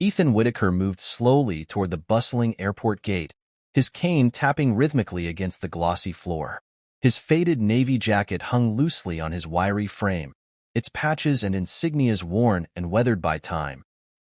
Ethan Whitaker moved slowly toward the bustling airport gate, his cane tapping rhythmically against the glossy floor. His faded navy jacket hung loosely on his wiry frame, its patches and insignias worn and weathered by time,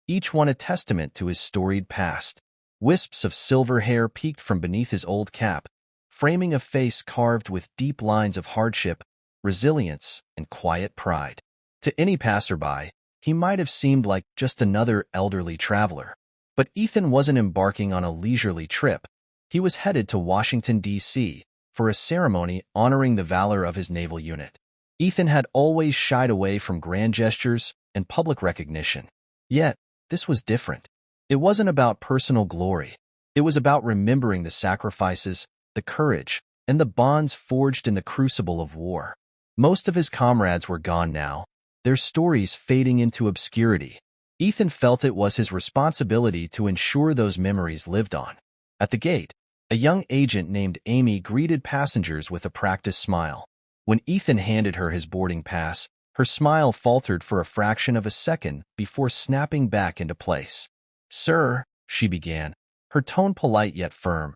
each one a testament to his storied past. Wisps of silver hair peeked from beneath his old cap, framing a face carved with deep lines of hardship, resilience, and quiet pride. To any passerby, he might have seemed like just another elderly traveler. But Ethan wasn't embarking on a leisurely trip. He was headed to Washington, D.C., for a ceremony honoring the valor of his naval unit. Ethan had always shied away from grand gestures and public recognition. Yet, this was different. It wasn't about personal glory. It was about remembering the sacrifices, the courage, and the bonds forged in the crucible of war. Most of his comrades were gone now, their stories fading into obscurity. Ethan felt it was his responsibility to ensure those memories lived on. At the gate, a young agent named Amy greeted passengers with a practiced smile. When Ethan handed her his boarding pass, her smile faltered for a fraction of a second before snapping back into place. "Sir," she began, her tone polite yet firm,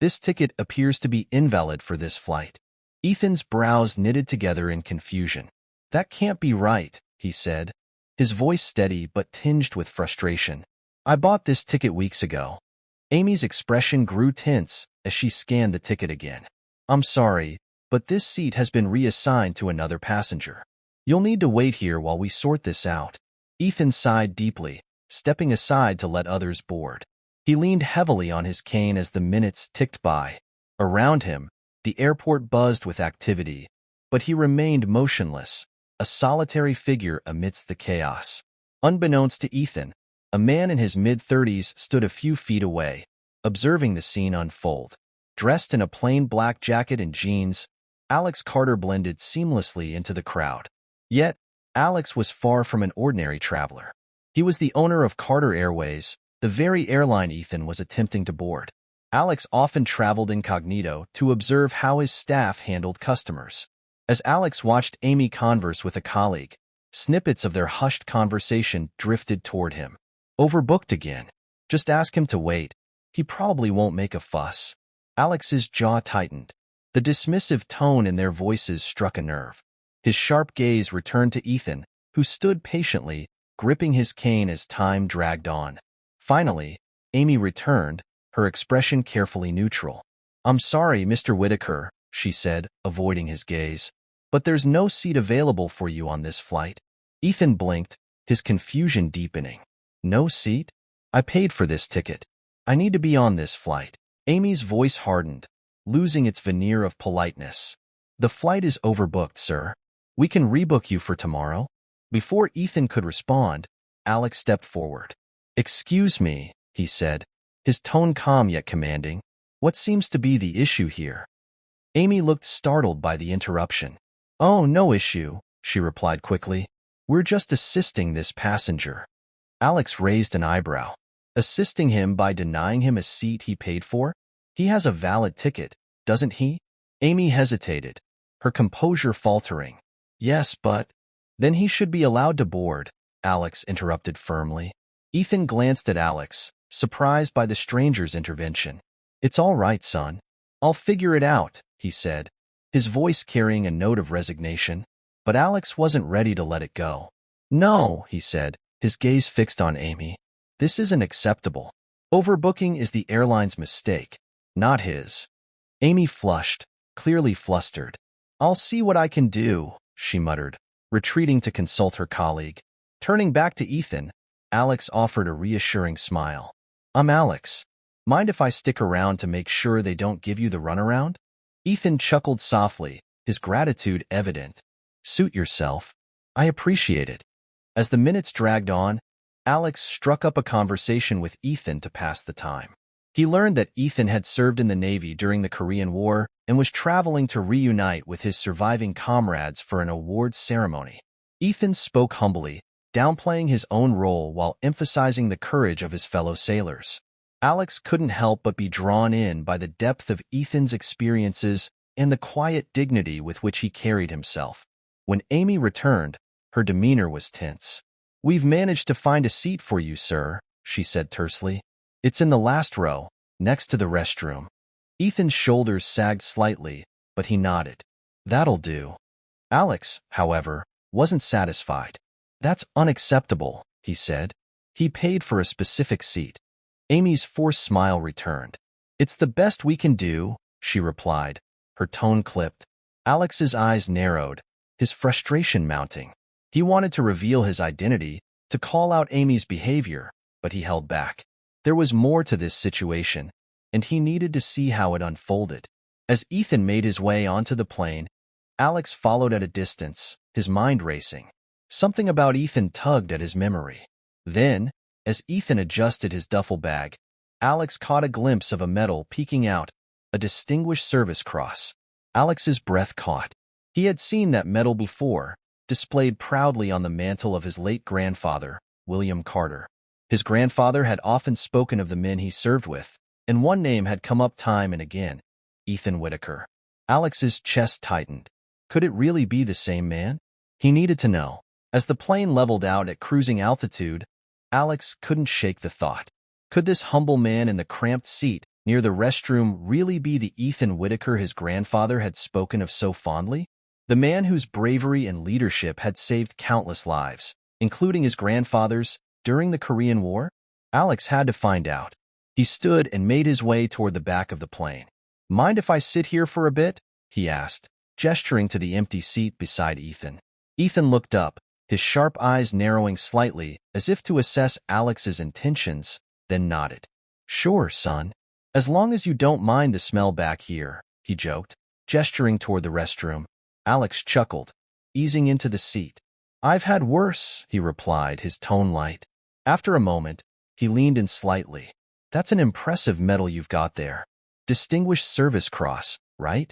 "this ticket appears to be invalid for this flight." Ethan's brows knitted together in confusion. "That can't be right," he said, his voice steady but tinged with frustration. "I bought this ticket weeks ago." Amy's expression grew tense as she scanned the ticket again. "I'm sorry, but this seat has been reassigned to another passenger. You'll need to wait here while we sort this out." Ethan sighed deeply, stepping aside to let others board. He leaned heavily on his cane as the minutes ticked by. Around him, the airport buzzed with activity, but he remained motionless, a solitary figure amidst the chaos. Unbeknownst to Ethan, a man in his mid-30s stood a few feet away, observing the scene unfold. Dressed in a plain black jacket and jeans, Alex Carter blended seamlessly into the crowd. Yet, Alex was far from an ordinary traveler. He was the owner of Carter Airways, the very airline Ethan was attempting to board. Alex often traveled incognito to observe how his staff handled customers. As Alex watched Amy converse with a colleague, snippets of their hushed conversation drifted toward him. "Overbooked again. Just ask him to wait. He probably won't make a fuss." Alex's jaw tightened. The dismissive tone in their voices struck a nerve. His sharp gaze returned to Ethan, who stood patiently, gripping his cane as time dragged on. Finally, Amy returned, her expression carefully neutral. "I'm sorry, Mr. Whitaker," she said, avoiding his gaze, "but there's no seat available for you on this flight." Ethan blinked, his confusion deepening. "No seat? I paid for this ticket. I need to be on this flight." Amy's voice hardened, losing its veneer of politeness. "The flight is overbooked, sir. We can rebook you for tomorrow." Before Ethan could respond, Alex stepped forward. "Excuse me," he said, his tone calm yet commanding. "What seems to be the issue here?" Amy looked startled by the interruption. "Oh, no issue," she replied quickly. "We're just assisting this passenger." Alex raised an eyebrow. "Assisting him by denying him a seat he paid for? He has a valid ticket, doesn't he?" Amy hesitated, her composure faltering. "Yes, but—" "Then he should be allowed to board," Alex interrupted firmly. Ethan glanced at Alex, surprised by the stranger's intervention. "It's all right, son. I'll figure it out," he said, his voice carrying a note of resignation. But Alex wasn't ready to let it go. "No," he said, his gaze fixed on Amy. "This isn't acceptable. Overbooking is the airline's mistake, not his." Amy flushed, clearly flustered. "I'll see what I can do," she muttered, retreating to consult her colleague. Turning back to Ethan, Alex offered a reassuring smile. "I'm Alex. Mind if I stick around to make sure they don't give you the runaround?" Ethan chuckled softly, his gratitude evident. "Suit yourself. I appreciate it." As the minutes dragged on, Alex struck up a conversation with Ethan to pass the time. He learned that Ethan had served in the Navy during the Korean War and was traveling to reunite with his surviving comrades for an awards ceremony. Ethan spoke humbly, downplaying his own role while emphasizing the courage of his fellow sailors. Alex couldn't help but be drawn in by the depth of Ethan's experiences and the quiet dignity with which he carried himself. When Amy returned, her demeanor was tense. "We've managed to find a seat for you, sir," she said tersely. It's in the last row, next to the restroom. Ethan's shoulders sagged slightly, but he nodded. That'll do. Alex, however, wasn't satisfied. That's unacceptable, he said. He paid for a specific seat. Amy's forced smile returned. It's the best we can do, she replied, her tone clipped. Alex's eyes narrowed, his frustration mounting. He wanted to reveal his identity, to call out Amy's behavior, but he held back. There was more to this situation, and he needed to see how it unfolded. As Ethan made his way onto the plane, Alex followed at a distance, his mind racing. Something about Ethan tugged at his memory. Then, as Ethan adjusted his duffel bag, Alex caught a glimpse of a medal peeking out, a Distinguished Service Cross. Alex's breath caught. He had seen that medal before, displayed proudly on the mantle of his late grandfather, William Carter. His grandfather had often spoken of the men he served with, and one name had come up time and again, Ethan Whitaker. Alex's chest tightened. Could it really be the same man? He needed to know. As the plane leveled out at cruising altitude, Alex couldn't shake the thought. Could this humble man in the cramped seat near the restroom really be the Ethan Whitaker his grandfather had spoken of so fondly? The man whose bravery and leadership had saved countless lives, including his grandfather's, during the Korean War? Alex had to find out. He stood and made his way toward the back of the plane. Mind if I sit here for a bit? He asked, gesturing to the empty seat beside Ethan. Ethan looked up, his sharp eyes narrowing slightly as if to assess Alex's intentions, then nodded. Sure, son. As long as you don't mind the smell back here, he joked, gesturing toward the restroom. Alex chuckled, easing into the seat. I've had worse, he replied, his tone light. After a moment, he leaned in slightly. That's an impressive medal you've got there. Distinguished Service Cross, right?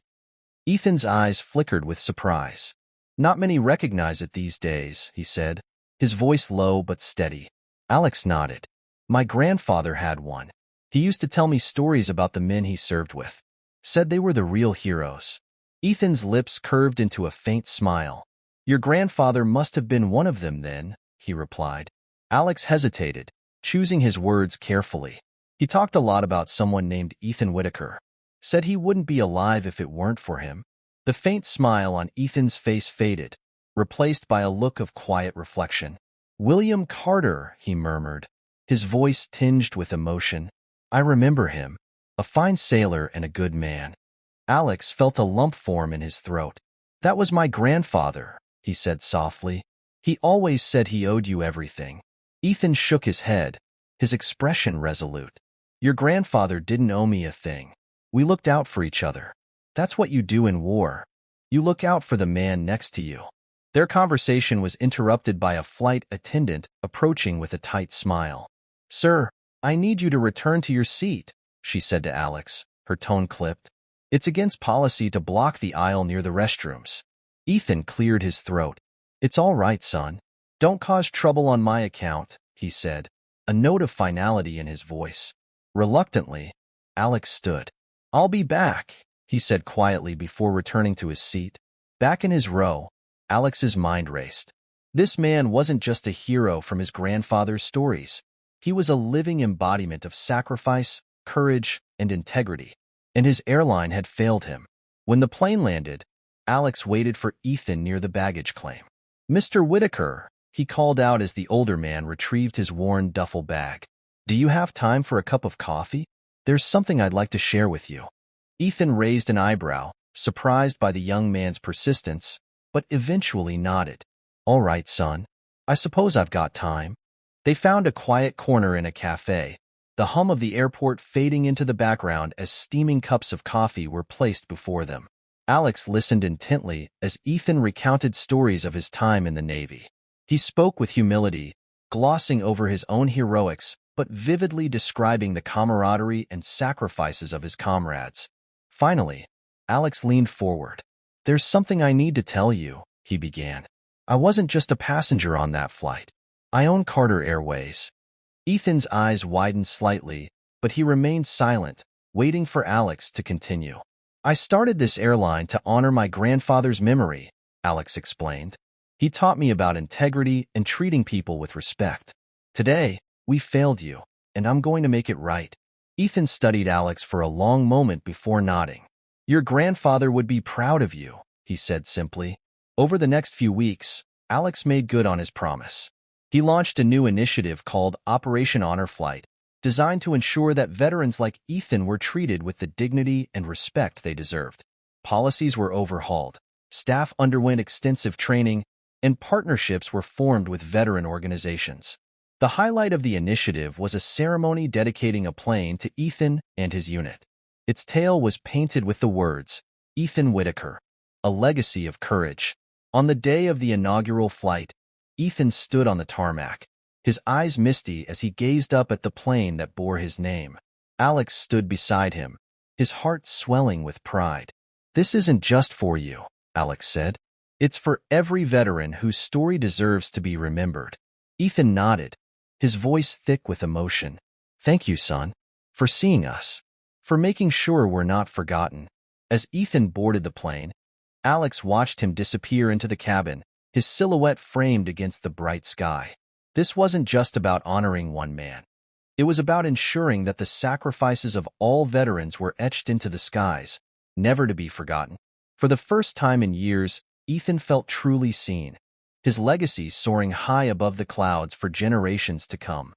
Ethan's eyes flickered with surprise. Not many recognize it these days, he said, his voice low but steady. Alex nodded. My grandfather had one. He used to tell me stories about the men he served with. Said they were the real heroes. Ethan's lips curved into a faint smile. Your grandfather must have been one of them then, he replied. Alex hesitated, choosing his words carefully. He talked a lot about someone named Ethan Whitaker. Said he wouldn't be alive if it weren't for him. The faint smile on Ethan's face faded, replaced by a look of quiet reflection. William Carter, he murmured, his voice tinged with emotion. I remember him. A fine sailor and a good man. Alex felt a lump form in his throat. That was my grandfather, he said softly. He always said he owed you everything. Ethan shook his head, his expression resolute. Your grandfather didn't owe me a thing. We looked out for each other. That's what you do in war. You look out for the man next to you. Their conversation was interrupted by a flight attendant approaching with a tight smile. Sir, I need you to return to your seat, she said to Alex, her tone clipped. It's against policy to block the aisle near the restrooms. Ethan cleared his throat. It's all right, son. Don't cause trouble on my account, he said, a note of finality in his voice. Reluctantly, Alex stood. I'll be back, he said quietly before returning to his seat. Back in his row, Alex's mind raced. This man wasn't just a hero from his grandfather's stories. He was a living embodiment of sacrifice, courage, and integrity. And his airline had failed him. When the plane landed, Alex waited for Ethan near the baggage claim. Mr. Whitaker, he called out as the older man retrieved his worn duffel bag. Do you have time for a cup of coffee? There's something I'd like to share with you. Ethan raised an eyebrow, surprised by the young man's persistence, but eventually nodded. All right, son. I suppose I've got time. They found a quiet corner in a cafe, the hum of the airport fading into the background as steaming cups of coffee were placed before them. Alex listened intently as Ethan recounted stories of his time in the Navy. He spoke with humility, glossing over his own heroics, but vividly describing the camaraderie and sacrifices of his comrades. Finally, Alex leaned forward. There's something I need to tell you, he began. I wasn't just a passenger on that flight. I own Carter Airways. Ethan's eyes widened slightly, but he remained silent, waiting for Alex to continue. I started this airline to honor my grandfather's memory, Alex explained. He taught me about integrity and treating people with respect. Today, We failed you, and I'm going to make it right. Ethan studied Alex for a long moment before nodding. Your grandfather would be proud of you, he said simply. Over the next few weeks, Alex made good on his promise. He launched a new initiative called Operation Honor Flight, designed to ensure that veterans like Ethan were treated with the dignity and respect they deserved. Policies were overhauled, staff underwent extensive training, and partnerships were formed with veteran organizations. The highlight of the initiative was a ceremony dedicating a plane to Ethan and his unit. Its tail was painted with the words, Ethan Whitaker, a legacy of courage. On the day of the inaugural flight, Ethan stood on the tarmac, his eyes misty as he gazed up at the plane that bore his name. Alex stood beside him, his heart swelling with pride. This isn't just for you, Alex said. It's for every veteran whose story deserves to be remembered. Ethan nodded, his voice thick with emotion. Thank you, son, for seeing us, for making sure we're not forgotten. As Ethan boarded the plane, Alex watched him disappear into the cabin, his silhouette framed against the bright sky. This wasn't just about honoring one man. It was about ensuring that the sacrifices of all veterans were etched into the skies, never to be forgotten. For the first time in years, Ethan felt truly seen, his legacy soaring high above the clouds for generations to come.